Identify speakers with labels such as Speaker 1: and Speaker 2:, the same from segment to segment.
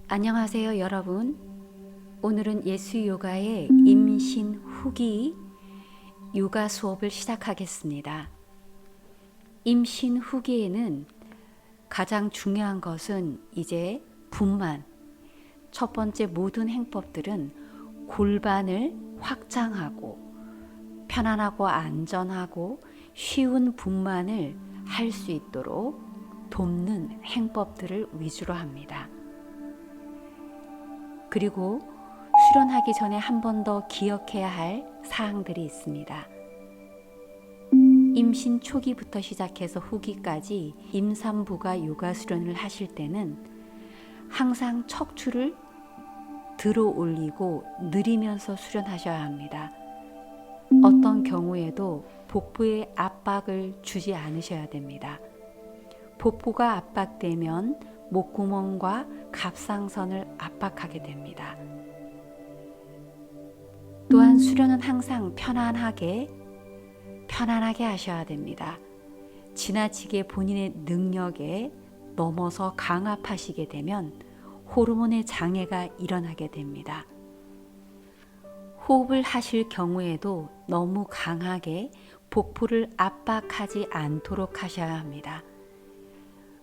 Speaker 1: 안녕하세요, 여러분. 오늘은 예수 요가의 임신 후기 요가 수업을 시작하겠습니다. 임신 후기에는 가장 중요한 것은 이제 분만. 첫 번째 모든 행법들은 골반을 확장하고 편안하고 안전하고 쉬운 분만을 할 수 있도록 돕는 행법들을 위주로 합니다. 그리고 수련하기 전에 한 번 더 기억해야 할 사항들이 있습니다. 임신 초기부터 시작해서 후기까지 임산부가 요가 수련을 하실 때는 항상 척추를 들어 올리고 느리면서 수련하셔야 합니다. 어떤 경우에도 복부에 압박을 주지 않으셔야 됩니다. 복부가 압박되면 목구멍과 갑상선을 압박하게 됩니다. 또한 수련은 항상 편안하게 하셔야 됩니다. 지나치게 본인의 능력에 넘어서 강압하시게 되면 호르몬의 장애가 일어나게 됩니다. 호흡을 하실 경우에도 너무 강하게 복부를 압박하지 않도록 하셔야 합니다.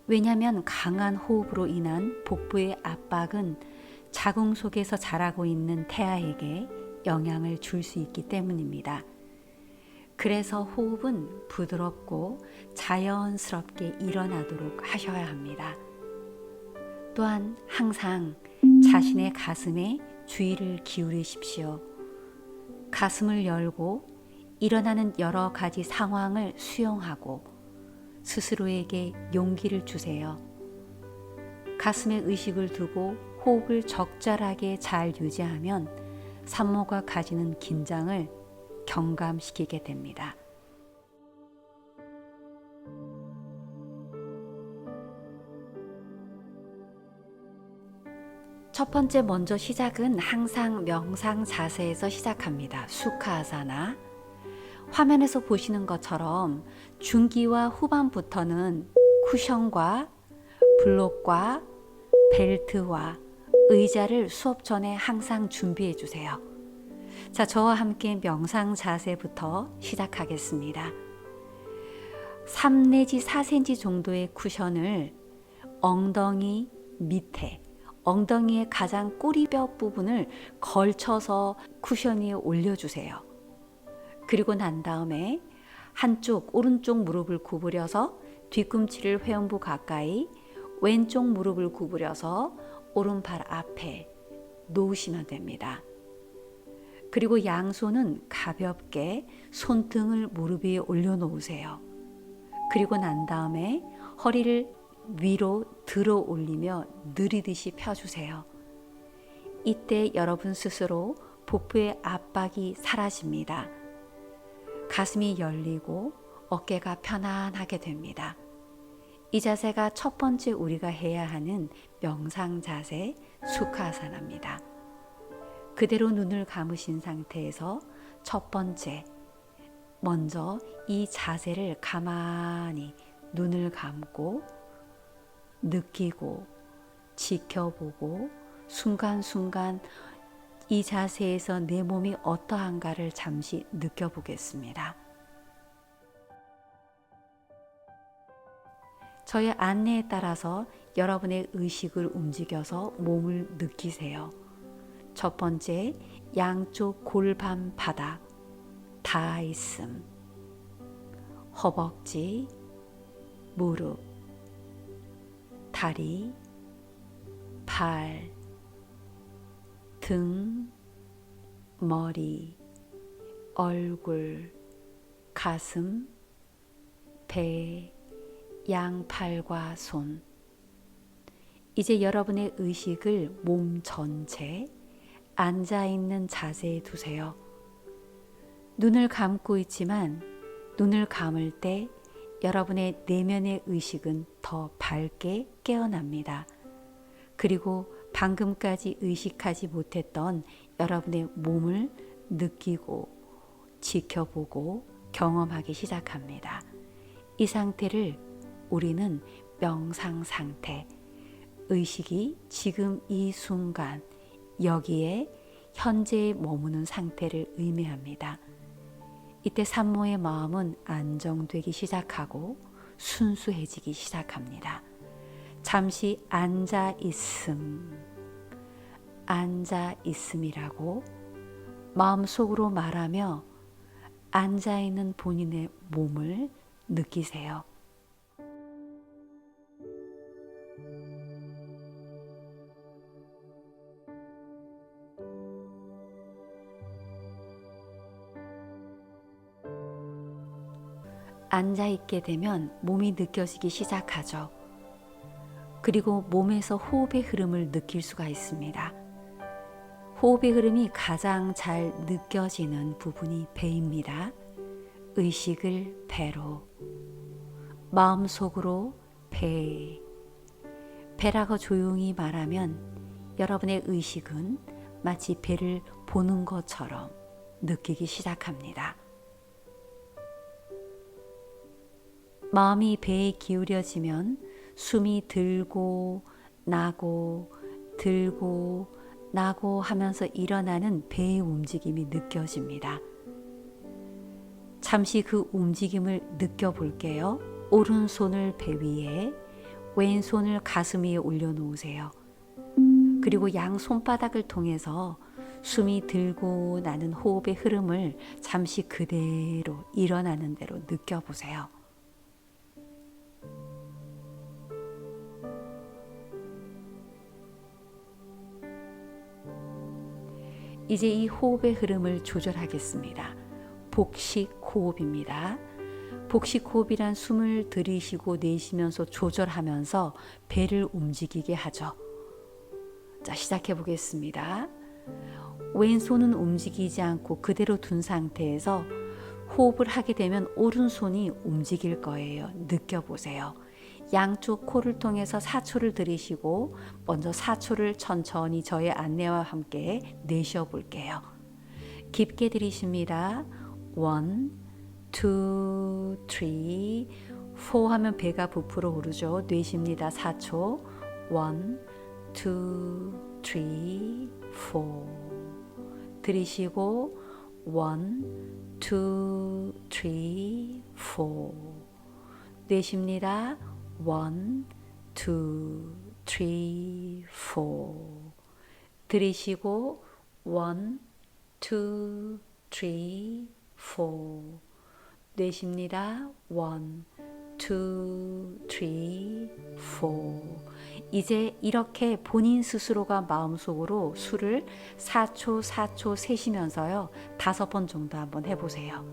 Speaker 1: 왜냐하면 강한 호흡으로 인한 복부의 압박은 자궁 속에서 자라고 있는 태아에게 영향을 줄 수 있기 때문입니다. 그래서 호흡은 부드럽고 자연스럽게 일어나도록 하셔야 합니다. 또한 항상 자신의 가슴에 주의를 기울이십시오. 가슴을 열고 일어나는 여러 가지 상황을 수용하고 스스로에게 용기를 주세요. 가슴에 의식을 두고 호흡을 적절하게 잘 유지하면 산모가 가지는 긴장을 경감시키게 됩니다. 첫 번째 먼저 시작은 항상 명상 자세에서 시작합니다. 수카아사나. 화면에서 보시는 것처럼 중기와 후반부터는 쿠션과 블록과 벨트와 의자를 수업 전에 항상 준비해 주세요. 자, 저와 함께 명상 자세부터 시작하겠습니다. 3 내지 4cm 정도의 쿠션을 엉덩이 밑에, 엉덩이의 가장 꼬리뼈 부분을 걸쳐서 쿠션 위에 올려주세요. 그리고 난 다음에 한쪽 오른쪽 무릎을 구부려서 뒤꿈치를 회음부 가까이, 왼쪽 무릎을 구부려서 오른발 앞에 놓으시면 됩니다. 그리고 양손은 가볍게 손등을 무릎 위에 올려놓으세요. 그리고 난 다음에 허리를 위로 들어 올리며 느리듯이 펴주세요. 이때 여러분 스스로 복부의 압박이 사라집니다. 가슴이 열리고 어깨가 편안하게 됩니다. 이 자세가 첫 번째 우리가 해야 하는 명상 자세 수카아사나입니다. 그대로 눈을 감으신 상태에서 첫 번째, 먼저 이 자세를 가만히 눈을 감고 느끼고 지켜보고 순간순간 이 자세에서 내 몸이 어떠한가를 잠시 느껴보겠습니다. 저의 안내에 따라서 여러분의 의식을 움직여서 몸을 느끼세요. 첫 번째, 양쪽 골반 바닥 닿아 있음, 허벅지, 무릎, 다리, 발, 등, 머리, 얼굴, 가슴, 배, 양팔과 손. 이제 여러분의 의식을 몸 전체, 앉아있는 자세에 두세요. 눈을 감고 있지만 눈을 감을 때 여러분의 내면의 의식은 더 밝게 깨어납니다. 그리고 방금까지 의식하지 못했던 여러분의 몸을 느끼고 지켜보고 경험하기 시작합니다. 이 상태를 우리는 명상 상태, 의식이 지금 이 순간 여기에 현재에 머무는 상태를 의미합니다. 이때 산모의 마음은 안정되기 시작하고 순수해지기 시작합니다. 잠시 앉아 있음이라고 마음속으로 말하며 앉아 있는 본인의 몸을 느끼세요. 앉아 있게 되면 몸이 느껴지기 시작하죠. 그리고 몸에서 호흡의 흐름을 느낄 수가 있습니다. 호흡의 흐름이 가장 잘 느껴지는 부분이 배입니다. 의식을 배로, 마음속으로 배라고 조용히 말하면 여러분의 의식은 마치 배를 보는 것처럼 느끼기 시작합니다. 마음이 배에 기울여지면 숨이 들고 나고 하면서 일어나는 배의 움직임이 느껴집니다. 잠시 그 움직임을 느껴볼게요. 오른손을 배 위에, 왼손을 가슴 위에 올려놓으세요. 그리고 양 손바닥을 통해서 숨이 들고 나는 호흡의 흐름을 잠시 그대로 일어나는 대로 느껴보세요. 이제 이 호흡의 흐름을 조절하겠습니다. 복식 호흡입니다. 복식 호흡이란 숨을 들이쉬고 내쉬면서 조절하면서 배를 움직이게 하죠. 자, 시작해 보겠습니다. 왼손은 움직이지 않고 그대로 둔 상태에서 호흡을 하게 되면 오른손이 움직일 거예요. 느껴보세요. 양쪽 코를 통해서 4초를 들이쉬고 먼저 4초를 천천히 저의 안내와 함께 내쉬어 볼게요. 깊게 들이쉽니다. 1, 2, 3, 4 하면 배가 부풀어 오르죠. 내쉽니다. 4초. 1, 2, 3, 4 들이쉬고 1, 2, 3, 4 내쉽니다. 1, 2, 3, 4 들이쉬고 1, 2, 3, 4 내쉽니다. 1, 2, 3, 4 이제 이렇게 본인 스스로가 마음속으로 수를 4초 세시면서요. 5번 정도 한번 해보세요.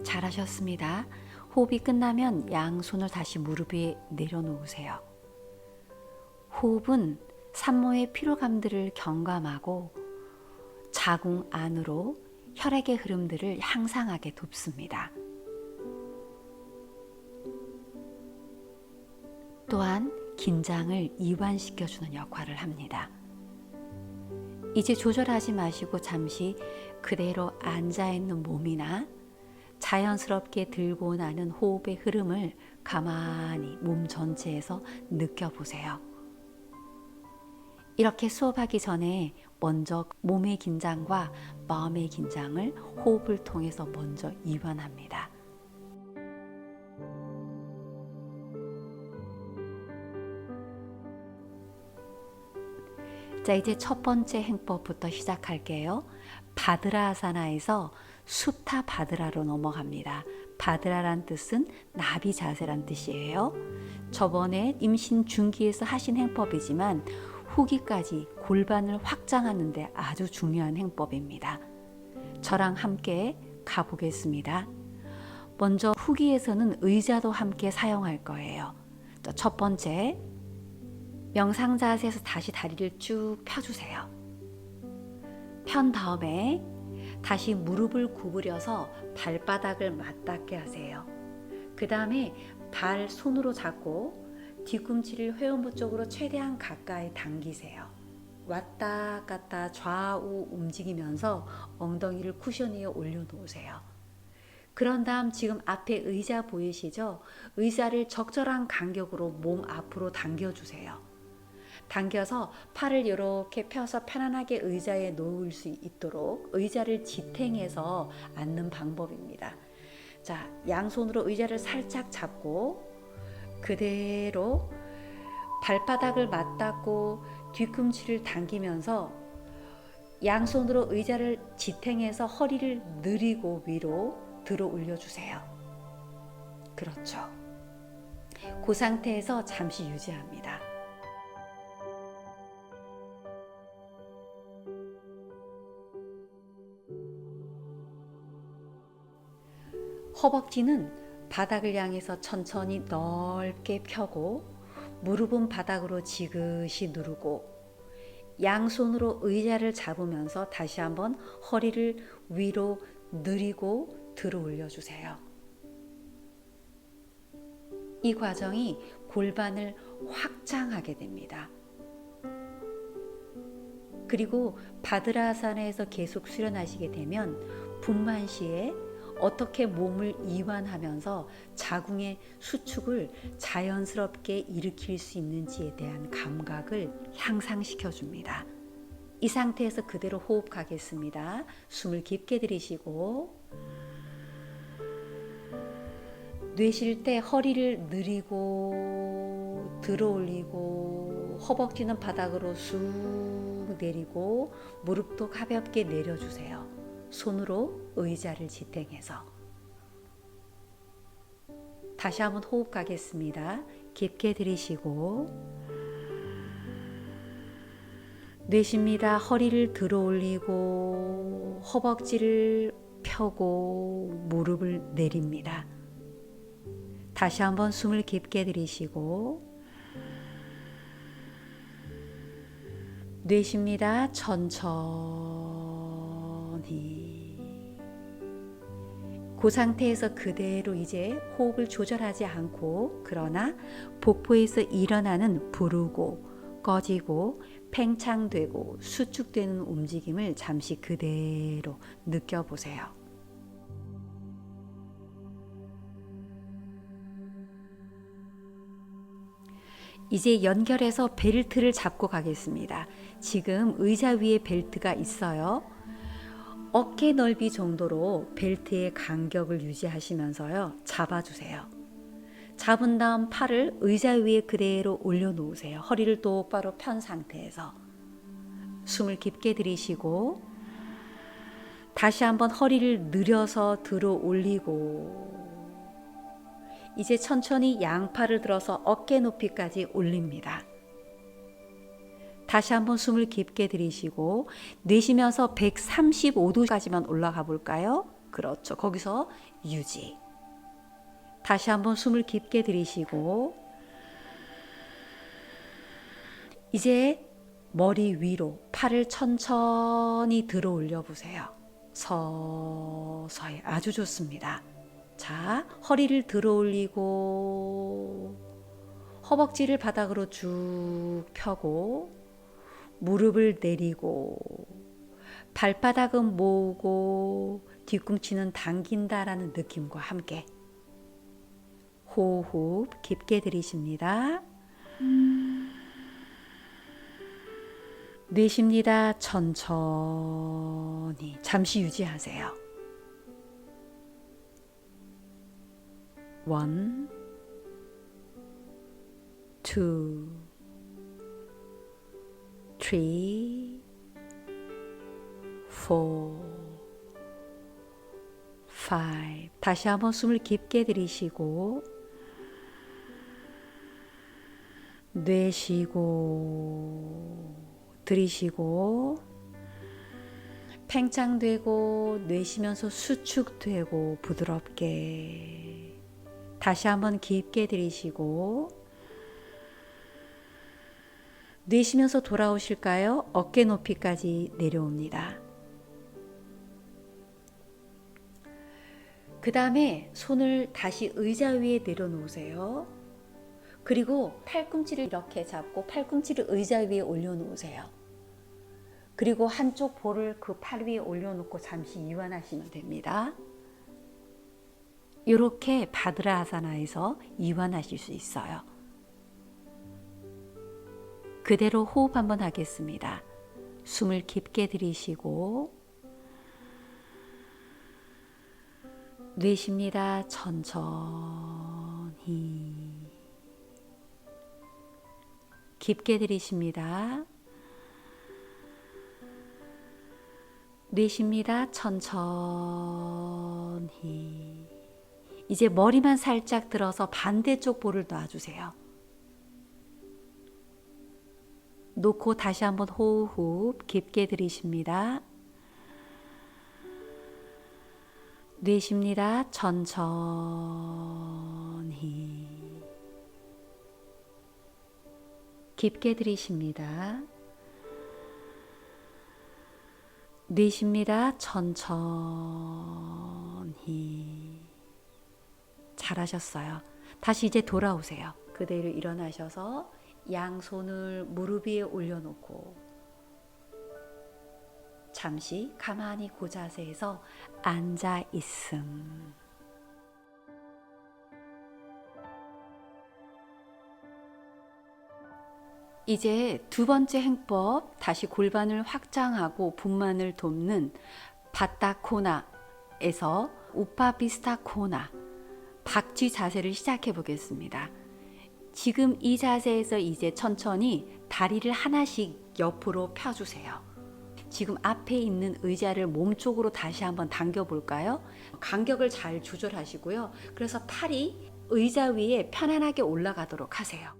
Speaker 1: 잘하셨습니다. 호흡이 끝나면 양손을 다시 무릎 위에 내려놓으세요. 호흡은 산모의 피로감들을 경감하고 자궁 안으로 혈액의 흐름들을 향상하게 돕습니다. 또한 긴장을 이완시켜주는 역할을 합니다. 이제 조절하지 마시고 잠시 그대로 앉아있는 몸이나 자연스럽게 들고 나는 호흡의 흐름을 가만히 몸 전체에서 느껴보세요. 이렇게 수업하기 전에 먼저 몸의 긴장과 마음의 긴장을 호흡을 통해서 먼저 이완합니다. 자, 이제 첫 번째 행법부터 시작할게요. 바드라아사나에서 수타 바드라로 넘어갑니다. 바드라란 뜻은 나비 자세란 뜻이에요. 저번에 임신 중기에서 하신 행법이지만 후기까지 골반을 확장하는 데 아주 중요한 행법입니다. 저랑 함께 가보겠습니다. 먼저 후기에서는 의자도 함께 사용할 거예요. 첫 번째, 명상 자세에서 다시 다리를 쭉 펴주세요. 편 다음에 다시 무릎을 구부려서 발바닥을 맞닿게 하세요. 그 다음에 발 손으로 잡고 뒤꿈치를 회음부 쪽으로 최대한 가까이 당기세요. 왔다 갔다 좌우 움직이면서 엉덩이를 쿠션 위에 올려놓으세요. 그런 다음 지금 앞에 의자 보이시죠? 의자를 적절한 간격으로 몸 앞으로 당겨주세요. 당겨서 팔을 이렇게 펴서 편안하게 의자에 놓을 수 있도록 의자를 지탱해서 앉는 방법입니다. 자, 양손으로 의자를 살짝 잡고 그대로 발바닥을 맞닿고 뒤꿈치를 당기면서 양손으로 의자를 지탱해서 허리를 느리고 위로 들어 올려주세요. 그렇죠. 그 상태에서 잠시 유지합니다. 허벅지는 바닥을 향해서 천천히 넓게 펴고 무릎은 바닥으로 지그시 누르고 양손으로 의자를 잡으면서 다시 한번 허리를 위로 느리고 들어 올려주세요. 이 과정이 골반을 확장하게 됩니다. 그리고 바드라사나에서 계속 수련하시게 되면 분만시에 어떻게 몸을 이완하면서 자궁의 수축을 자연스럽게 일으킬 수 있는지에 대한 감각을 향상시켜 줍니다. 이 상태에서 그대로 호흡하겠습니다. 숨을 깊게 들이쉬고 내쉴 때 허리를 느리고 들어 올리고 허벅지는 바닥으로 쑥 내리고 무릎도 가볍게 내려주세요. 손으로 의자를 지탱해서 다시 한번 호흡 가겠습니다. 깊게 들이쉬고 내쉽니다. 허리를 들어 올리고 허벅지를 펴고 무릎을 내립니다. 다시 한번 숨을 깊게 들이쉬고 내쉽니다. 천천히. 그 상태에서 그대로 이제 호흡을 조절하지 않고 그러나 복부에서 일어나는 부르고 꺼지고 팽창되고 수축되는 움직임을 잠시 그대로 느껴보세요. 이제 연결해서 벨트를 잡고 가겠습니다. 지금 의자 위에 벨트가 있어요. 어깨 넓이 정도로 벨트의 간격을 유지하시면서요. 잡아주세요. 잡은 다음 팔을 의자 위에 그대로 올려놓으세요. 허리를 똑바로 편 상태에서 숨을 깊게 들이쉬고 다시 한번 허리를 늘려서 들어 올리고 이제 천천히 양팔을 들어서 어깨 높이까지 올립니다. 다시 한번 숨을 깊게 들이쉬고 내쉬면서 135도까지만 올라가 볼까요? 그렇죠. 거기서 유지. 다시 한번 숨을 깊게 들이쉬고 이제 머리 위로 팔을 천천히 들어 올려 보세요. 서서히. 아주 좋습니다. 자, 허리를 들어 올리고 허벅지를 바닥으로 쭉 펴고 무릎을 내리고 발바닥은 모으고 뒤꿈치는 당긴다라는 느낌과 함께 호흡 깊게 들이쉽니다. 내쉽니다. 천천히 잠시 유지하세요. 1, 2, 3, 4, 5. 다시 한번 숨을 깊게 들이쉬고 내쉬고 들이쉬고 팽창되고 내쉬면서 수축되고 부드럽게 다시 한번 깊게 들이쉬고 내쉬면서 돌아오실까요? 어깨 높이까지 내려옵니다. 그 다음에 손을 다시 의자 위에 내려놓으세요. 그리고 팔꿈치를 이렇게 잡고 팔꿈치를 의자 위에 올려놓으세요. 그리고 한쪽 볼을 그 팔 위에 올려놓고 잠시 이완하시면 됩니다. 이렇게 바드라아사나에서 이완하실 수 있어요. 그대로 호흡 한번 하겠습니다. 숨을 깊게 들이쉬고 내쉽니다. 천천히 깊게 들이쉽니다. 내쉽니다. 천천히. 이제 머리만 살짝 들어서 반대쪽 볼을 놔주세요. 놓고 다시 한번 호흡 깊게 들이쉽니다. 내쉽니다. 천천히. 깊게 들이쉽니다. 내쉽니다. 천천히. 잘하셨어요. 다시 이제 돌아오세요. 그대로 일어나셔서 양손을 무릎 위에 올려놓고 잠시 가만히 그 자세에서 앉아 있음. 이제 두 번째 행법, 다시 골반을 확장하고 분만을 돕는 바타 코나에서 우파비스타 코나, 박쥐 자세를 시작해 보겠습니다. 지금 이 자세에서 이제 천천히 다리를 하나씩 옆으로 펴주세요. 지금 앞에 있는 의자를 몸쪽으로 다시 한번 당겨 볼까요? 간격을 잘 조절하시고요. 그래서 팔이 의자 위에 편안하게 올라가도록 하세요.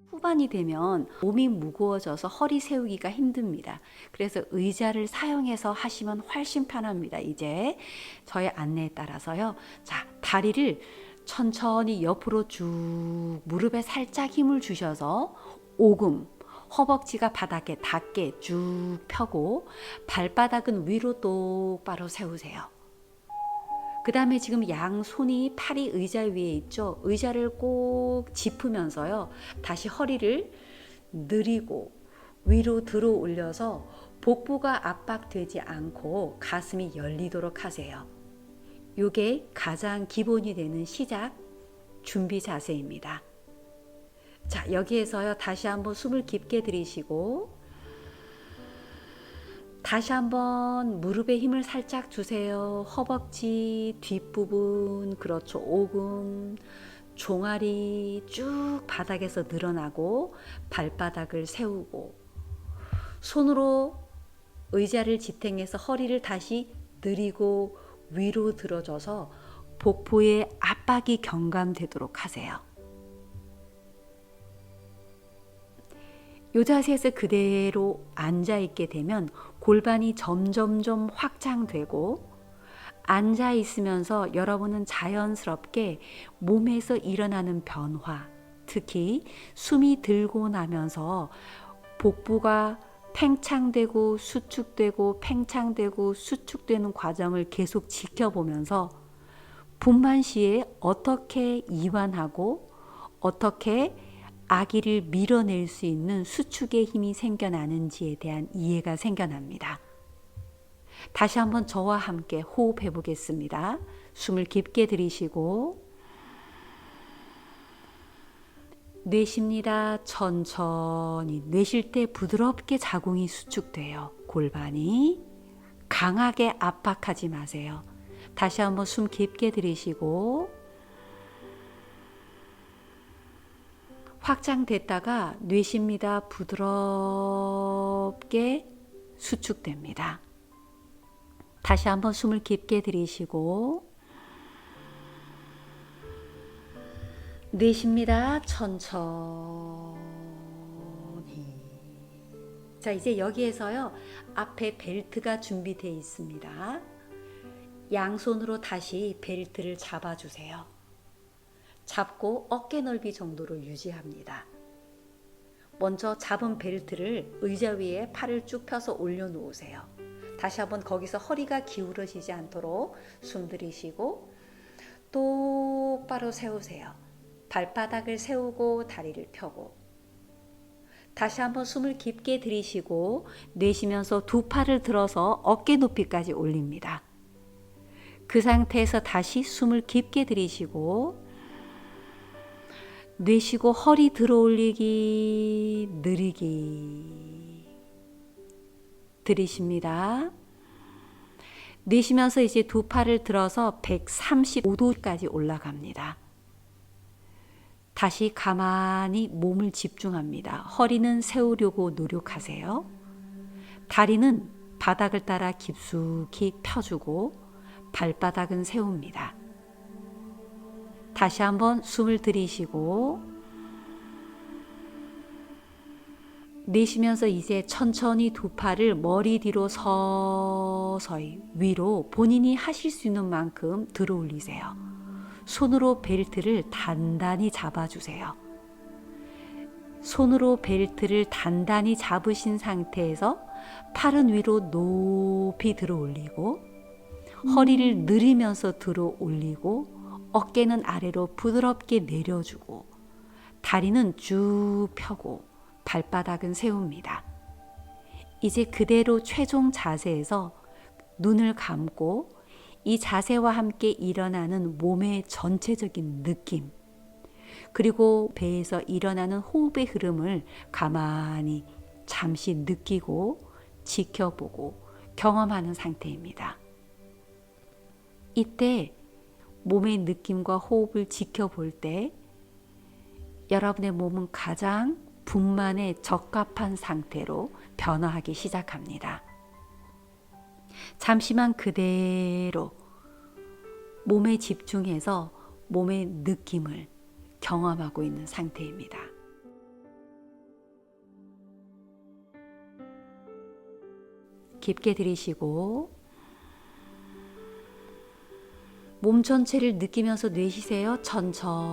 Speaker 1: 후반이 되면 몸이 무거워져서 허리 세우기가 힘듭니다. 그래서 의자를 사용해서 하시면 훨씬 편합니다. 이제 저의 안내에 따라서요. 자, 다리를 천천히 옆으로 쭉 무릎에 살짝 힘을 주셔서 오금, 허벅지가 바닥에 닿게 쭉 펴고 발바닥은 위로 똑바로 세우세요. 그 다음에 지금 양손이 팔이 의자 위에 있죠. 의자를 꼭 짚으면서요. 다시 허리를 느리고 위로 들어 올려서 복부가 압박되지 않고 가슴이 열리도록 하세요. 이게 가장 기본이 되는 시작 준비 자세입니다. 자, 여기에서요. 다시 한번 숨을 깊게 들이쉬고 다시 한번 무릎에 힘을 살짝 주세요. 허벅지 뒷부분, 그렇죠. 오금, 종아리 쭉 바닥에서 늘어나고 발바닥을 세우고 손으로 의자를 지탱해서 허리를 다시 느리고 위로 들어줘서 복부에 압박이 경감되도록 하세요. 이 자세에서 그대로 앉아있게 되면 골반이 점점점 확장되고 앉아있으면서 여러분은 자연스럽게 몸에서 일어나는 변화, 특히 숨이 들고 나면서 복부가 팽창되고 수축되고 팽창되고 수축되는 과정을 계속 지켜보면서 분만 시에 어떻게 이완하고 어떻게 아기를 밀어낼 수 있는 수축의 힘이 생겨나는지에 대한 이해가 생겨납니다. 다시 한번 저와 함께 호흡해 보겠습니다. 숨을 깊게 들이쉬고 내쉽니다. 천천히. 내쉴 때 부드럽게 자궁이 수축돼요. 골반이 강하게 압박하지 마세요. 다시 한번 숨 깊게 들이쉬고 확장됐다가 내쉽니다. 부드럽게 수축됩니다. 다시 한번 숨을 깊게 들이쉬고 내쉽니다. 천천히. 자, 이제 여기에서요. 앞에 벨트가 준비되어 있습니다. 양손으로 다시 벨트를 잡아주세요. 잡고 어깨 넓이 정도로 유지합니다. 먼저 잡은 벨트를 의자 위에 팔을 쭉 펴서 올려놓으세요. 다시 한번 거기서 허리가 기울어지지 않도록 숨 들이쉬고 똑바로 세우세요. 발바닥을 세우고 다리를 펴고 다시 한번 숨을 깊게 들이쉬고 내쉬면서 두 팔을 들어서 어깨 높이까지 올립니다. 그 상태에서 다시 숨을 깊게 들이쉬고 내쉬고 허리 들어 올리기, 느리기. 들이쉽니다. 내쉬면서 이제 두 팔을 들어서 135도까지 올라갑니다. 다시 가만히 몸을 집중합니다. 허리는 세우려고 노력하세요. 다리는 바닥을 따라 깊숙이 펴주고 발바닥은 세웁니다. 다시 한번 숨을 들이쉬고 내쉬면서 이제 천천히 두 팔을 머리 뒤로 서서히 위로 본인이 하실 수 있는 만큼 들어 올리세요. 손으로 벨트를 단단히 잡아주세요. 손으로 벨트를 단단히 잡으신 상태에서 팔은 위로 높이 들어 올리고 허리를 늘리면서 들어 올리고 어깨는 아래로 부드럽게 내려주고 다리는 쭉 펴고 발바닥은 세웁니다. 이제 그대로 최종 자세에서 눈을 감고 이 자세와 함께 일어나는 몸의 전체적인 느낌 그리고 배에서 일어나는 호흡의 흐름을 가만히 잠시 느끼고 지켜보고 경험하는 상태입니다. 이때 몸의 느낌과 호흡을 지켜볼 때 여러분의 몸은 가장 분만에 적합한 상태로 변화하기 시작합니다. 잠시만 그대로 몸에 집중해서 몸의 느낌을 경험하고 있는 상태입니다. 깊게 들이쉬고 몸 전체를 느끼면서 내쉬세요. 천천히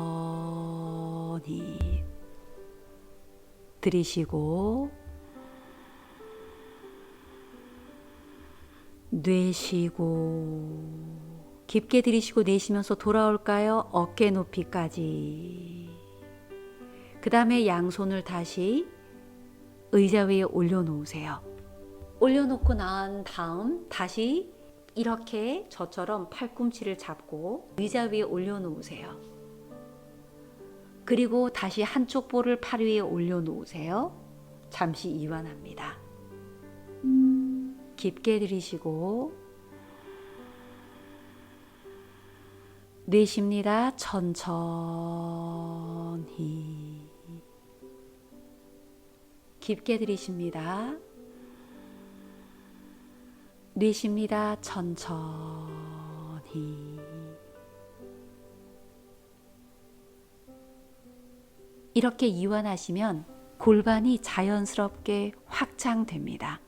Speaker 1: 들이쉬고 내쉬고 깊게 들이쉬고 내쉬면서 돌아올까요? 어깨 높이까지. 그 다음에 양손을 다시 의자 위에 올려놓으세요. 올려놓고 난 다음 다시 이렇게 저처럼 팔꿈치를 잡고 의자 위에 올려놓으세요. 그리고 다시 한쪽 볼을 팔 위에 올려놓으세요. 잠시 이완합니다. 깊게 들이쉬고 내쉽니다. 천천히 깊게 들이쉽니다. 내쉽니다. 천천히. 이렇게 이완하시면 골반이 자연스럽게 확장됩니다.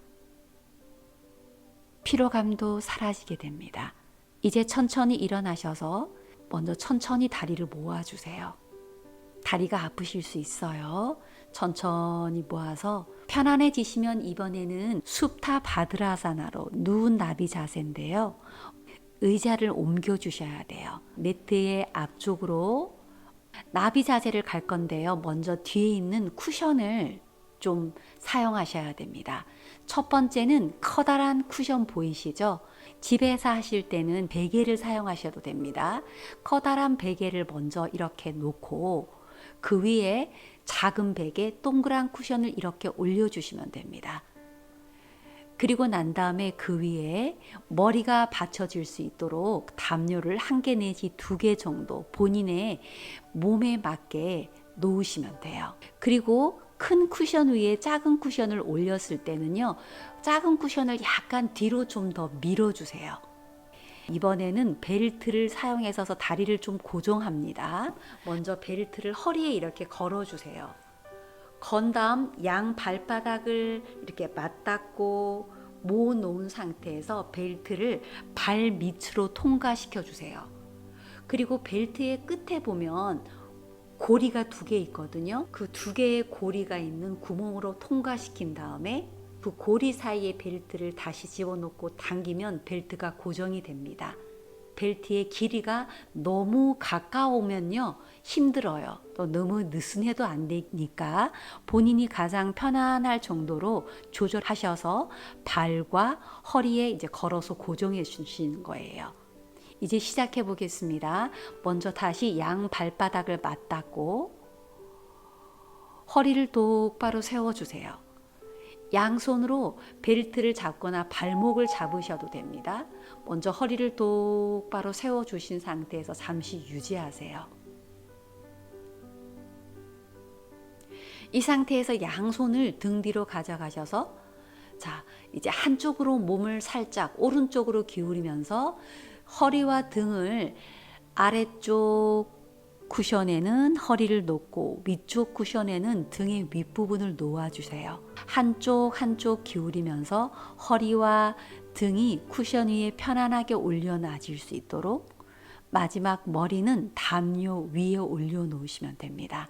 Speaker 1: 피로감도 사라지게 됩니다. 이제 천천히 일어나셔서 먼저 천천히 다리를 모아주세요. 다리가 아프실 수 있어요. 천천히 모아서 편안해지시면 이번에는 수프타 바드라사나로 누운 나비 자세인데요. 의자를 옮겨 주셔야 돼요. 매트의 앞쪽으로 나비 자세를 갈 건데요. 먼저 뒤에 있는 쿠션을 좀 사용하셔야 됩니다. 첫 번째는 커다란 쿠션 보이시죠? 집에서 하실 때는 베개를 사용하셔도 됩니다. 커다란 베개를 먼저 이렇게 놓고 그 위에 작은 베개, 동그란 쿠션을 이렇게 올려주시면 됩니다. 그리고 난 다음에 그 위에 머리가 받쳐질 수 있도록 담요를 1개 내지 2개 정도 본인의 몸에 맞게 놓으시면 돼요. 그리고 큰 쿠션 위에 작은 쿠션을 올렸을 때는요, 작은 쿠션을 약간 뒤로 좀 더 밀어주세요. 이번에는 벨트를 사용해서 다리를 좀 고정합니다. 먼저 벨트를 허리에 이렇게 걸어주세요. 건 다음 양 발바닥을 이렇게 맞닿고 모아 놓은 상태에서 벨트를 발 밑으로 통과시켜 주세요. 그리고 벨트의 끝에 보면 고리가 2개 있거든요. 그 2개의 고리가 있는 구멍으로 통과시킨 다음에 그 고리 사이에 벨트를 다시 집어넣고 당기면 벨트가 고정이 됩니다. 벨트의 길이가 너무 가까우면요 힘들어요. 또 너무 느슨해도 안 되니까 본인이 가장 편안할 정도로 조절하셔서 발과 허리에 이제 걸어서 고정해 주시는 거예요. 이제 시작해 보겠습니다. 먼저 다시 양 발바닥을 맞닿고 허리를 똑바로 세워주세요. 양손으로 벨트를 잡거나 발목을 잡으셔도 됩니다. 먼저 허리를 똑바로 세워주신 상태에서 잠시 유지하세요. 이 상태에서 양손을 등 뒤로 가져가셔서 자, 이제 한쪽으로 몸을 살짝 오른쪽으로 기울이면서 허리와 등을 아래쪽 쿠션에는 허리를 놓고 위쪽 쿠션에는 등의 윗부분을 놓아주세요. 한쪽 기울이면서 허리와 등이 쿠션 위에 편안하게 올려놔질 수 있도록 마지막 머리는 담요 위에 올려놓으시면 됩니다.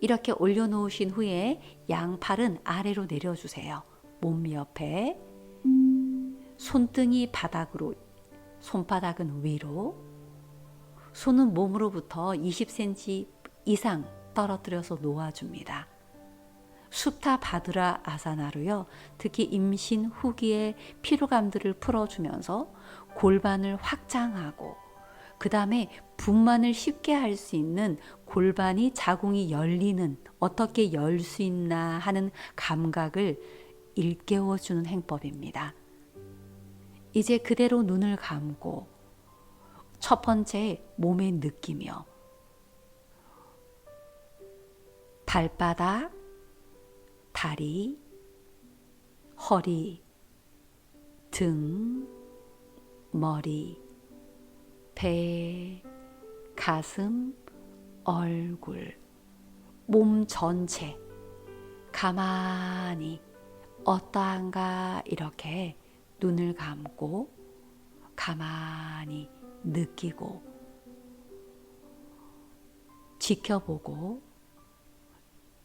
Speaker 1: 이렇게 올려놓으신 후에 양팔은 아래로 내려주세요. 몸 옆에 손등이 바닥으로, 손바닥은 위로, 손은 몸으로부터 20cm 이상 떨어뜨려서 놓아줍니다. 수타 바드라 아사나로요. 특히 임신 후기의 피로감들을 풀어주면서 골반을 확장하고 그 다음에 분만을 쉽게 할 수 있는 골반이 자궁이 열리는 어떻게 열 수 있나 하는 감각을 일깨워주는 행법입니다. 이제 그대로 눈을 감고 첫 번째 몸의 느낌이요. 발바닥, 다리, 허리, 등, 머리, 배, 가슴, 얼굴, 몸 전체 가만히 어떠한가 이렇게 눈을 감고 가만히 느끼고 지켜보고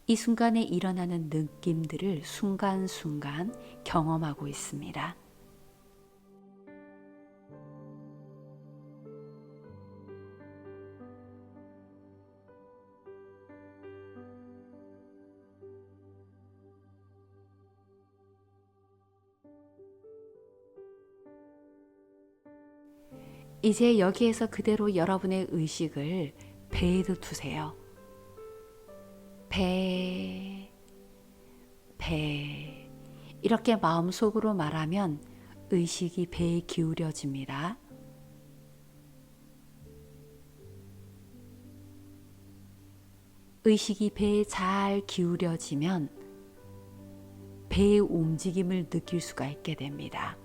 Speaker 1: 이 순간에 일어나는 느낌들을 순간순간 경험하고 있습니다. 이제 여기에서 그대로 여러분의 의식을 배에도 두세요. 배. 이렇게 마음속으로 말하면 의식이 배에 기울여집니다. 의식이 배에 잘 기울여지면 배의 움직임을 느낄 수가 있게 됩니다.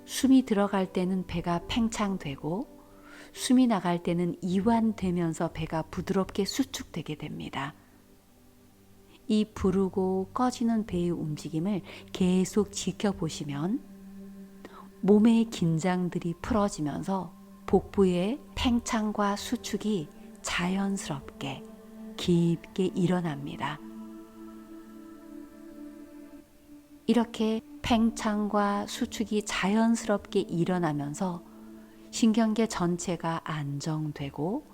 Speaker 1: 숨이 들어갈 때는 배가 팽창되고 숨이 나갈 때는 이완되면서 배가 부드럽게 수축되게 됩니다. 이 부르고 꺼지는 배의 움직임을 계속 지켜보시면 몸의 긴장들이 풀어지면서 복부의 팽창과 수축이 자연스럽게 깊게 일어납니다. 이렇게 팽창과 수축이 자연스럽게 일어나면서 신경계 전체가 안정되고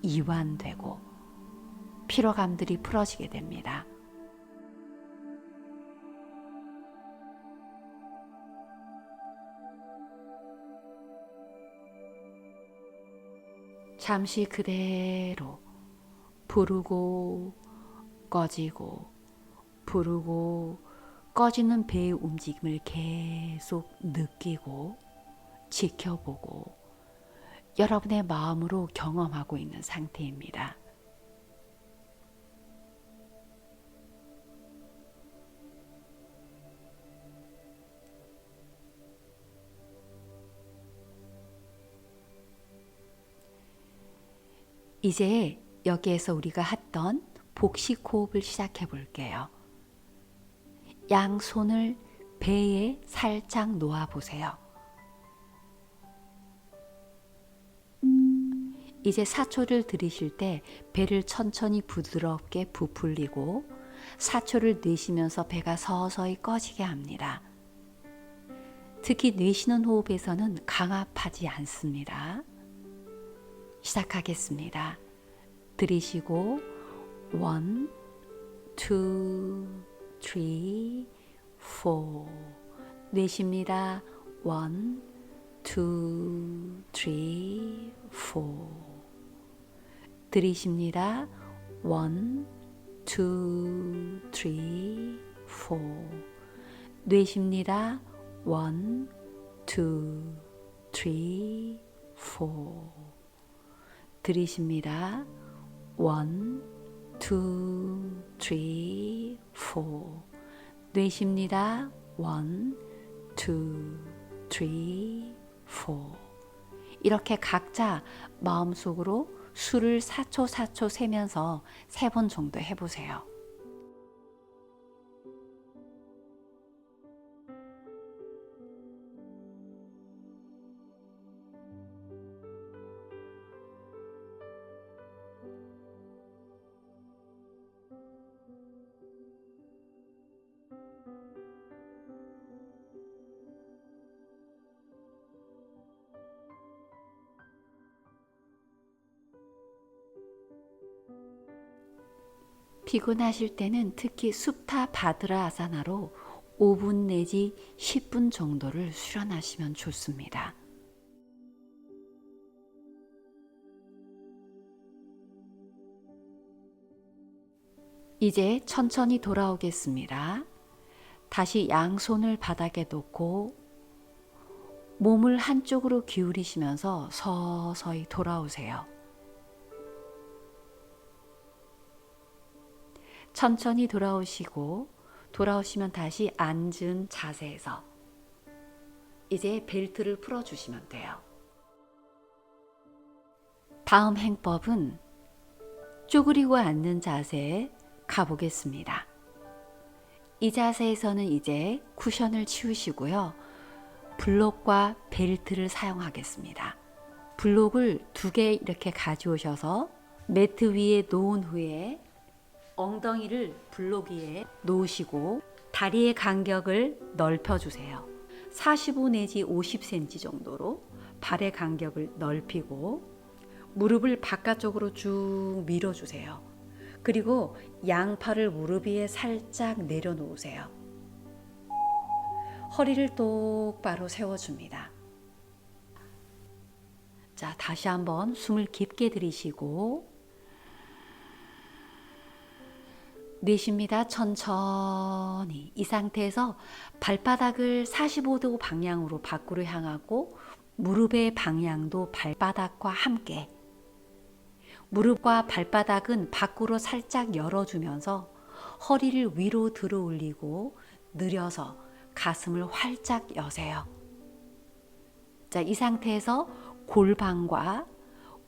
Speaker 1: 이완되고 피로감들이 풀어지게 됩니다. 잠시 그대로 부르고 꺼지고 부르고 꺼지는 배의 움직임을 계속 느끼고 지켜보고 여러분의 마음으로 경험하고 있는 상태입니다. 이제 여기에서 우리가 했던 복식 호흡을 시작해 볼게요. 양손을 배에 살짝 놓아 보세요. 이제 사초를 들이실 때 배를 천천히 부드럽게 부풀리고 사초를 내쉬면서 배가 서서히 꺼지게 합니다. 특히 내쉬는 호흡에서는 강압하지 않습니다. 시작하겠습니다. 들이쉬고 1, 2, 3, 4 내쉽니다. 1, 2, 3, 4 들이쉽니다. 1, 2, 3, 4 내쉽니다. 1, 2, 3, 4 들이쉽니다. 1, 2, 3, 4 내쉽니다. 1, 2, 3, 4 이렇게 각자 마음속으로 수를 4초 4초 세면서 3번 정도 해보세요. 피곤하실 때는 특히 supta padra asana로 5분 내지 10분 정도를 수련하시면 좋습니다. 이제 천천히 돌아오겠습니다. 다시 양손을 바닥에 놓고 몸을 한쪽으로 기울이시면서 서서히 돌아오세요. 천천히 돌아오시면 다시 앉은 자세에서 이제 벨트를 풀어주시면 돼요. 다음 행법은 쪼그리고 앉는 자세에 가보겠습니다. 이 자세에서는 이제 쿠션을 치우시고요. 블록과 벨트를 사용하겠습니다. 블록을 2개 이렇게 가져오셔서 매트 위에 놓은 후에 엉덩이를 블록 위에 놓으시고 다리의 간격을 넓혀주세요. 45 내지 50cm 정도로 발의 간격을 넓히고 무릎을 바깥쪽으로 쭉 밀어주세요. 그리고 양팔을 무릎 위에 살짝 내려놓으세요. 허리를 똑바로 세워줍니다. 자, 다시 한번 숨을 깊게 들이쉬고 내쉽니다. 천천히. 이 상태에서 발바닥을 45도 방향으로 밖으로 향하고 무릎의 방향도 발바닥과 함께. 무릎과 발바닥은 밖으로 살짝 열어주면서 허리를 위로 들어 올리고 느려서 가슴을 활짝 여세요. 자, 이 상태에서 골반과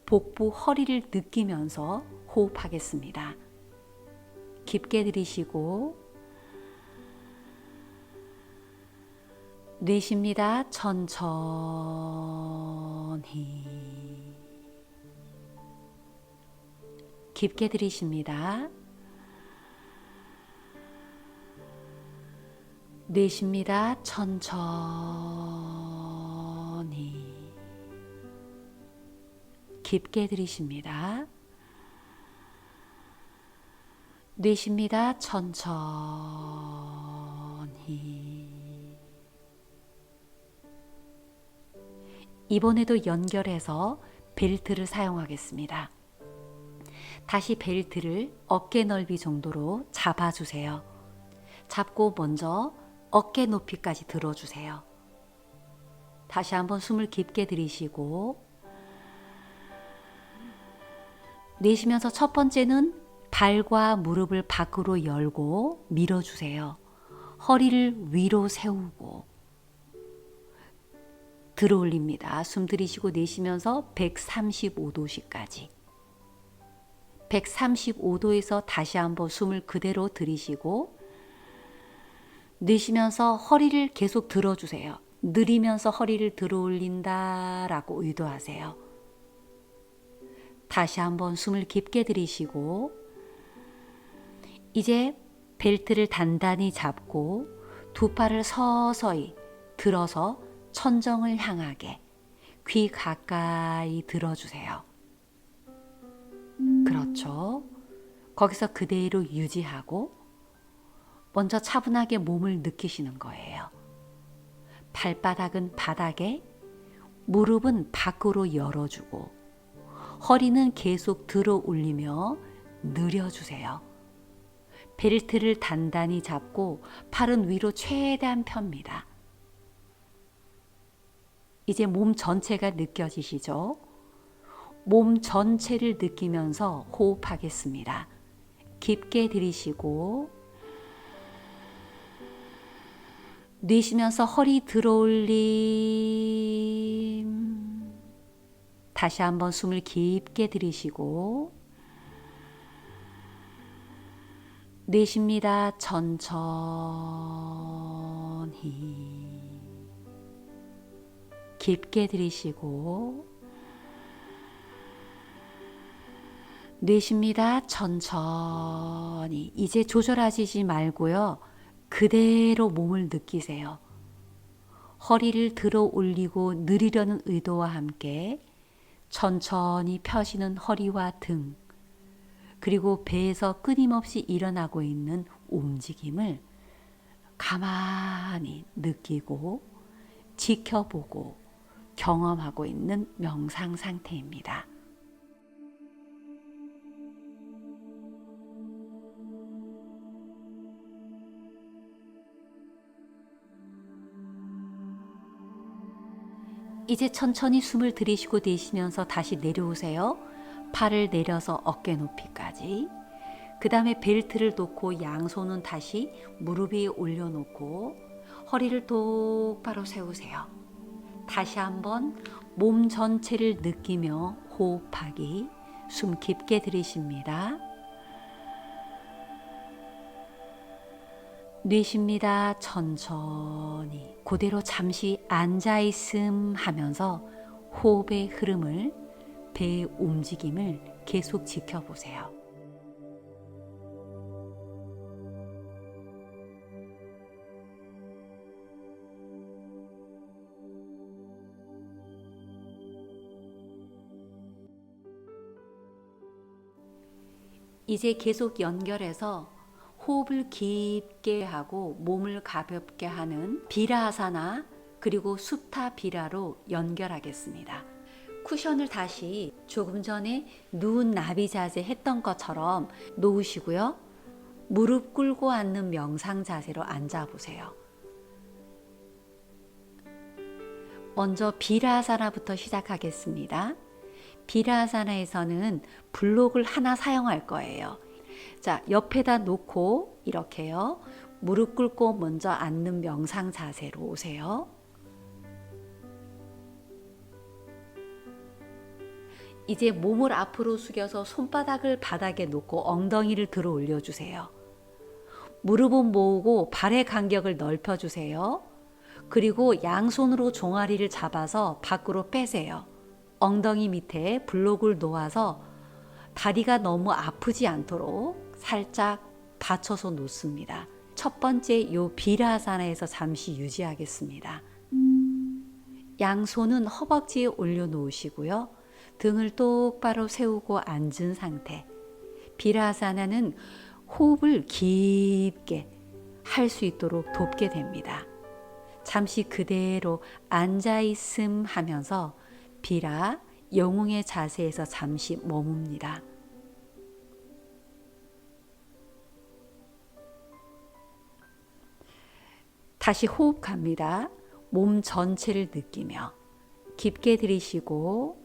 Speaker 1: 복부 허리를 느끼면서 호흡하겠습니다. 깊게 들이쉬고 내쉽니다. 천천히 깊게 들이쉽니다. 내쉽니다. 천천히 깊게 들이쉽니다. 내쉽니다. 천천히. 이번에도 연결해서 벨트를 사용하겠습니다. 다시 벨트를 어깨 넓이 정도로 잡아주세요. 잡고 먼저 어깨 높이까지 들어주세요. 다시 한번 숨을 깊게 들이쉬고 내쉬면서 첫 번째는 발과 무릎을 밖으로 열고 밀어주세요. 허리를 위로 세우고 들어 올립니다. 숨 들이쉬고 내쉬면서 135도씨까지. 135도에서 다시 한번 숨을 그대로 들이쉬고 내쉬면서 허리를 계속 들어주세요. 느리면서 허리를 들어 올린다라고 의도하세요. 다시 한번 숨을 깊게 들이쉬고 이제 벨트를 단단히 잡고 두 팔을 서서히 들어서 천정을 향하게 귀 가까이 들어주세요. 그렇죠. 거기서 그대로 유지하고 먼저 차분하게 몸을 느끼시는 거예요. 발바닥은 바닥에, 무릎은 밖으로 열어주고 허리는 계속 들어 올리며 늘려주세요. 벨트를 단단히 잡고 팔은 위로 최대한 펴니다. 이제 몸 전체가 느껴지시죠? 몸 전체를 느끼면서 호흡하겠습니다. 깊게 들이쉬고 내쉬면서 허리 들어올림. 다시 한번 숨을 깊게 들이쉬고 내쉽니다. 천천히 깊게 들이쉬고 내쉽니다. 천천히. 이제 조절하시지 말고요. 그대로 몸을 느끼세요. 허리를 들어 올리고 느리려는 의도와 함께 천천히 펴시는 허리와 등, 그리고 배에서 끊임없이 일어나고 있는 움직임을 가만히 느끼고 지켜보고 경험하고 있는 명상 상태입니다. 이제 천천히 숨을 들이쉬고 내쉬면서 다시 내려오세요. 팔을 내려서 어깨 높이까지. 그 다음에 벨트를 놓고 양손은 다시 무릎 위에 올려놓고 허리를 똑바로 세우세요. 다시 한번 몸 전체를 느끼며 호흡하기. 숨 깊게 들이쉽니다. 내쉽니다. 천천히. 그대로 잠시 앉아있음 하면서 호흡의 흐름을, 배의 움직임을 계속 지켜보세요. 이제 계속 연결해서 호흡을 깊게 하고 몸을 가볍게 하는 비라아사나 그리고 수타 비라로 연결하겠습니다. 쿠션을 다시 조금 전에 누운 나비 자세 했던 것처럼 놓으시고요. 무릎 꿇고 앉는 명상 자세로 앉아 보세요. 먼저 비라아사나부터 시작하겠습니다. 비라아사나에서는 블록을 하나 사용할 거예요. 자, 옆에다 놓고 이렇게요. 무릎 꿇고 먼저 앉는 명상 자세로 오세요. 이제 몸을 앞으로 숙여서 손바닥을 바닥에 놓고 엉덩이를 들어 올려주세요. 무릎은 모으고 발의 간격을 넓혀주세요. 그리고 양손으로 종아리를 잡아서 밖으로 빼세요. 엉덩이 밑에 블록을 놓아서 다리가 너무 아프지 않도록 살짝 받쳐서 놓습니다. 첫 번째 요 비라아사나에서 잠시 유지하겠습니다. 양손은 허벅지에 올려놓으시고요. 등을 똑바로 세우고 앉은 상태. 비라아사나는 호흡을 깊게 할 수 있도록 돕게 됩니다. 잠시 그대로 앉아있음 하면서 비라, 영웅의 자세에서 잠시 머뭅니다. 다시 호흡 갑니다. 몸 전체를 느끼며 깊게 들이쉬고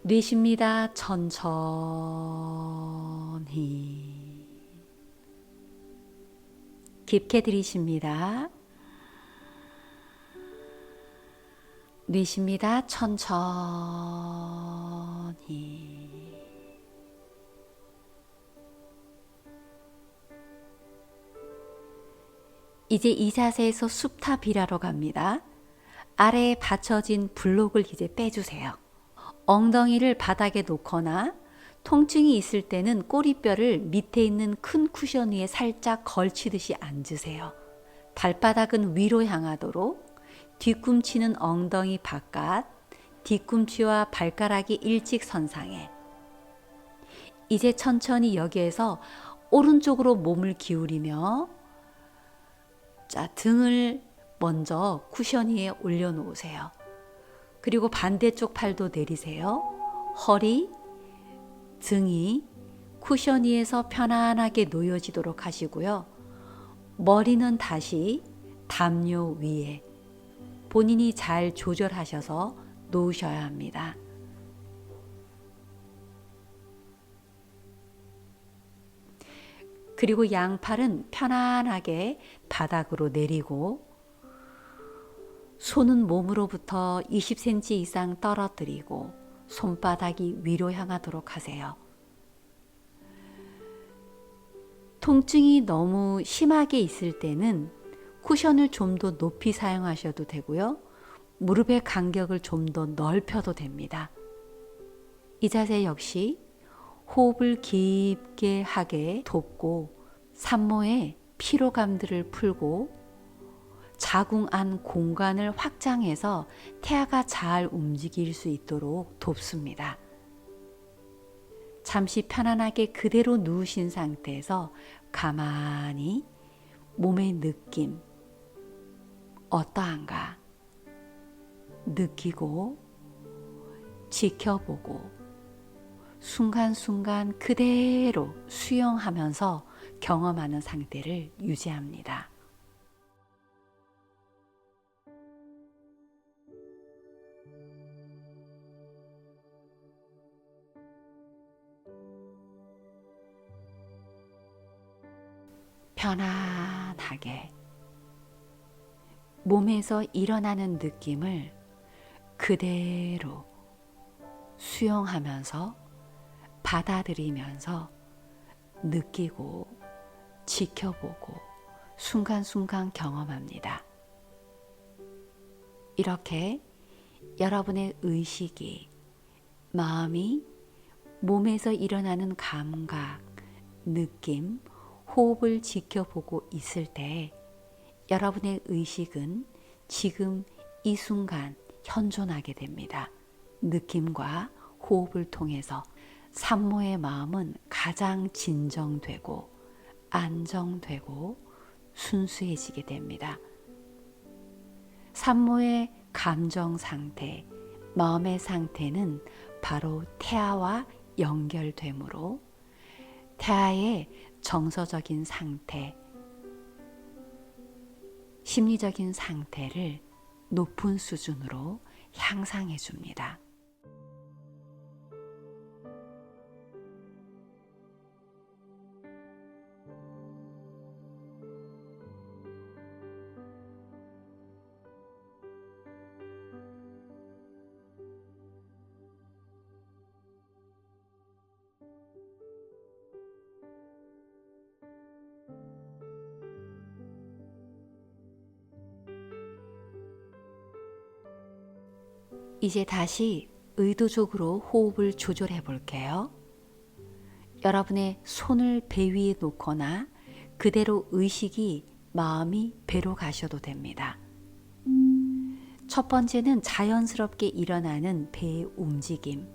Speaker 1: 내쉽니다. 천천히 깊게 들이쉽니다. 내쉽니다. 천천히. 이제 이 자세에서 수타 비라로 갑니다. 아래에 받쳐진 블록을 이제 빼주세요. 엉덩이를 바닥에 놓거나 통증이 있을 때는 꼬리뼈를 밑에 있는 큰 쿠션 위에 살짝 걸치듯이 앉으세요. 발바닥은 위로 향하도록, 뒤꿈치는 엉덩이 바깥, 뒤꿈치와 발가락이 일직선상에. 이제 천천히 여기에서 오른쪽으로 몸을 기울이며 등을 먼저 쿠션 위에 올려놓으세요. 그리고 반대쪽 팔도 내리세요. 허리, 등이 쿠션 위에서 편안하게 놓여지도록 하시고요. 머리는 다시 담요 위에 본인이 잘 조절하셔서 놓으셔야 합니다. 그리고 양팔은 편안하게 바닥으로 내리고 손은 몸으로부터 20cm 이상 떨어뜨리고 손바닥이 위로 향하도록 하세요. 통증이 너무 심하게 있을 때는 쿠션을 좀 더 높이 사용하셔도 되고요. 무릎의 간격을 좀 더 넓혀도 됩니다. 이 자세 역시 호흡을 깊게 하게 돕고 산모의 피로감들을 풀고 자궁 안 공간을 확장해서 태아가 잘 움직일 수 있도록 돕습니다. 잠시 편안하게 그대로 누우신 상태에서 가만히 몸의 느낌 어떠한가 느끼고 지켜보고 순간순간 그대로 수용하면서 경험하는 상태를 유지합니다. 편안하게 몸에서 일어나는 느낌을 그대로 수용하면서 받아들이면서 느끼고 지켜보고 순간순간 경험합니다. 이렇게 여러분의 의식이, 마음이 몸에서 일어나는 감각, 느낌, 호흡을 지켜보고 있을 때 여러분의 의식은 지금 이 순간 현존하게 됩니다. 느낌과 호흡을 통해서 산모의 마음은 가장 진정되고 안정되고 순수해지게 됩니다. 산모의 감정 상태, 마음의 상태는 바로 태아와 연결되므로 태아의 정서적인 상태, 심리적인 상태를 높은 수준으로 향상해 줍니다. 이제 다시 의도적으로 호흡을 조절해 볼게요. 여러분의 손을 배 위에 놓거나 그대로 의식이 마음이 배로 가셔도 됩니다. 첫 번째는 자연스럽게 일어나는 배의 움직임.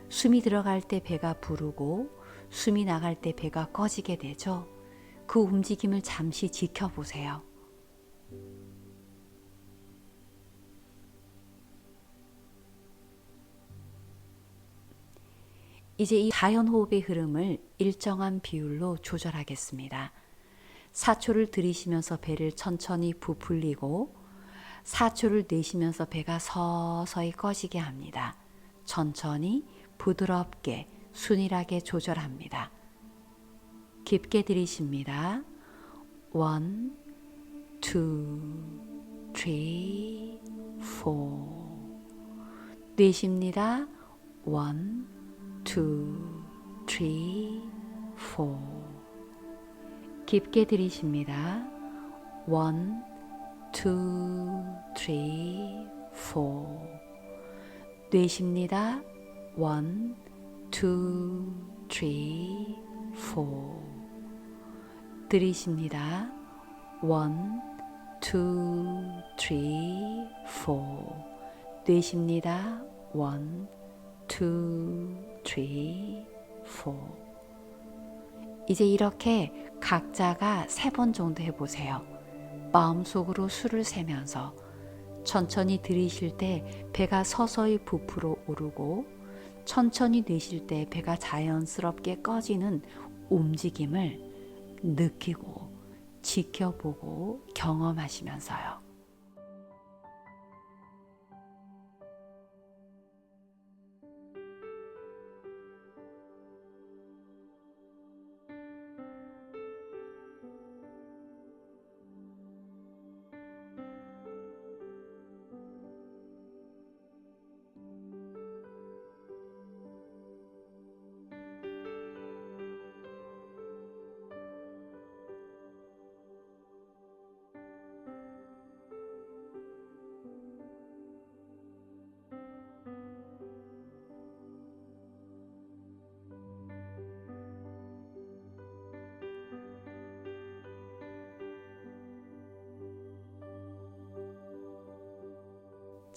Speaker 1: 숨이 들어갈 때 배가 부르고 숨이 나갈 때 배가 꺼지게 되죠. 그 움직임을 잠시 지켜보세요. 이제 이 자연호흡의 흐름을 일정한 비율로 조절하겠습니다. 4초를 들이쉬면서 배를 천천히 부풀리고 4초를 내쉬면서 배가 서서히 꺼지게 합니다. 천천히 부드럽게 순일하게 조절합니다. 깊게 들이쉽니다. 1, 2, 3, 4 내쉽니다. 1, 2, 3, 4 깊게 들이쉽니다. 1, 2, 3, 4 내쉽니다. 1, 2, 2, 3, 4. 들이쉽니다. 1, 2, 3, 4. 내쉽니다. 1, 2, 3, 4. 이제 이렇게 각자가 3번 정도 해보세요. 마음속으로 수를 세면서 천천히 들이쉴 때 배가 서서히 부풀어 오르고 천천히 내쉴 때 배가 자연스럽게 꺼지는 움직임을 느끼고 지켜보고 경험하시면서요.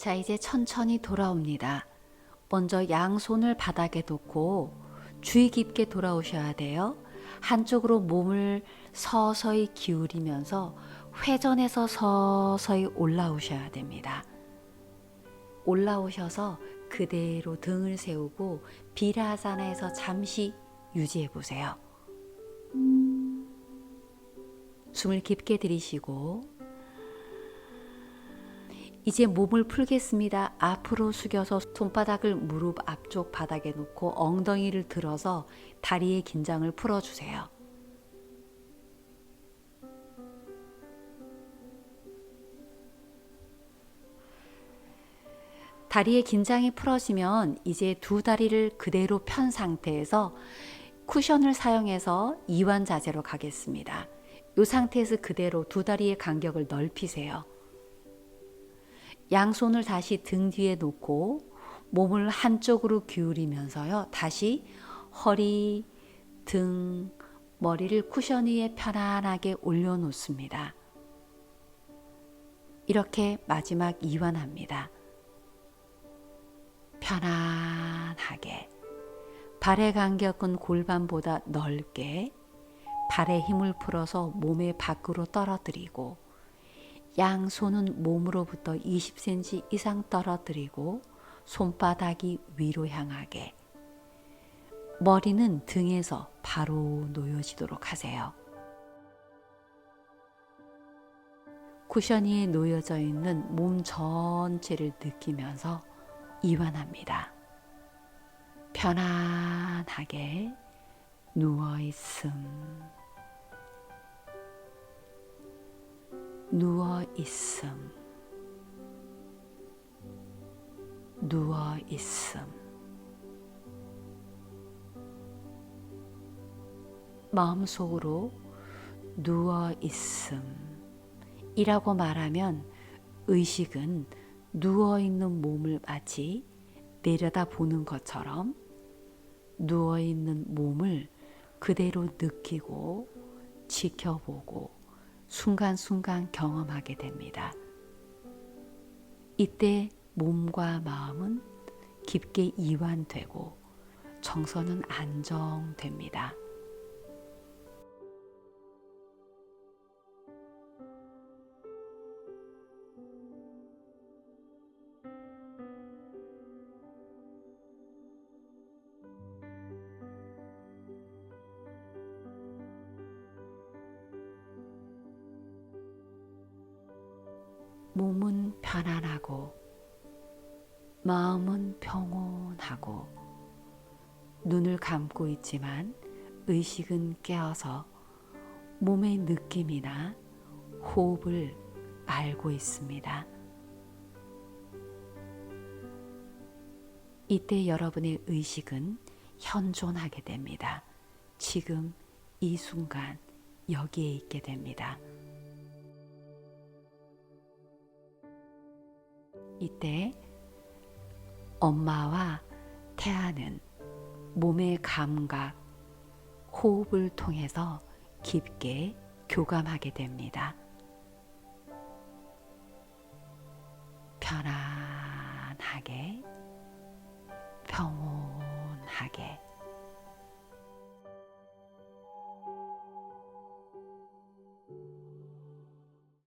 Speaker 1: 자, 이제 천천히 돌아옵니다. 먼저 양손을 바닥에 놓고 주의 깊게 돌아오셔야 돼요. 한쪽으로 몸을 서서히 기울이면서 회전해서 서서히 올라오셔야 됩니다. 올라오셔서 그대로 등을 세우고 비라자나에서 잠시 유지해 보세요. 숨을 깊게 들이쉬고 이제 몸을 풀겠습니다. 앞으로 숙여서 손바닥을 무릎 앞쪽 바닥에 놓고 엉덩이를 들어서 다리의 긴장을 풀어주세요. 다리의 긴장이 풀어지면 이제 두 다리를 그대로 편 상태에서 쿠션을 사용해서 이완 자세로 가겠습니다. 이 상태에서 그대로 두 다리의 간격을 넓히세요. 양손을 다시 등 뒤에 놓고 몸을 한쪽으로 기울이면서요. 다시 허리, 등, 머리를 쿠션 위에 편안하게 올려놓습니다. 이렇게 마지막 이완합니다. 편안하게 발의 간격은 골반보다 넓게 발에 힘을 풀어서 몸의 밖으로 떨어뜨리고 양손은 몸으로부터 20cm 이상 떨어뜨리고 손바닥이 위로 향하게 머리는 등에서 바로 놓여지도록 하세요. 쿠션 위에 놓여져 있는 몸 전체를 느끼면서 이완합니다. 편안하게 누워있음. 누워있음. 누워있음. 마음속으로 누워있음 이라고 말하면 의식은 누워있는 몸을 마치 내려다보는 것처럼 누워있는 몸을 그대로 느끼고 지켜보고 순간순간 경험하게 됩니다. 이때 몸과 마음은 깊게 이완되고 정서는 안정됩니다. 몸은 편안하고 마음은 평온하고 눈을 감고 있지만 의식은 깨어서 몸의 느낌이나 호흡을 알고 있습니다. 이때 여러분의 의식은 현존하게 됩니다. 지금 이 순간 여기에 있게 됩니다. 이때 엄마와 태아는 몸의 감각, 호흡을 통해서 깊게 교감하게 됩니다. 편안하게, 평온하게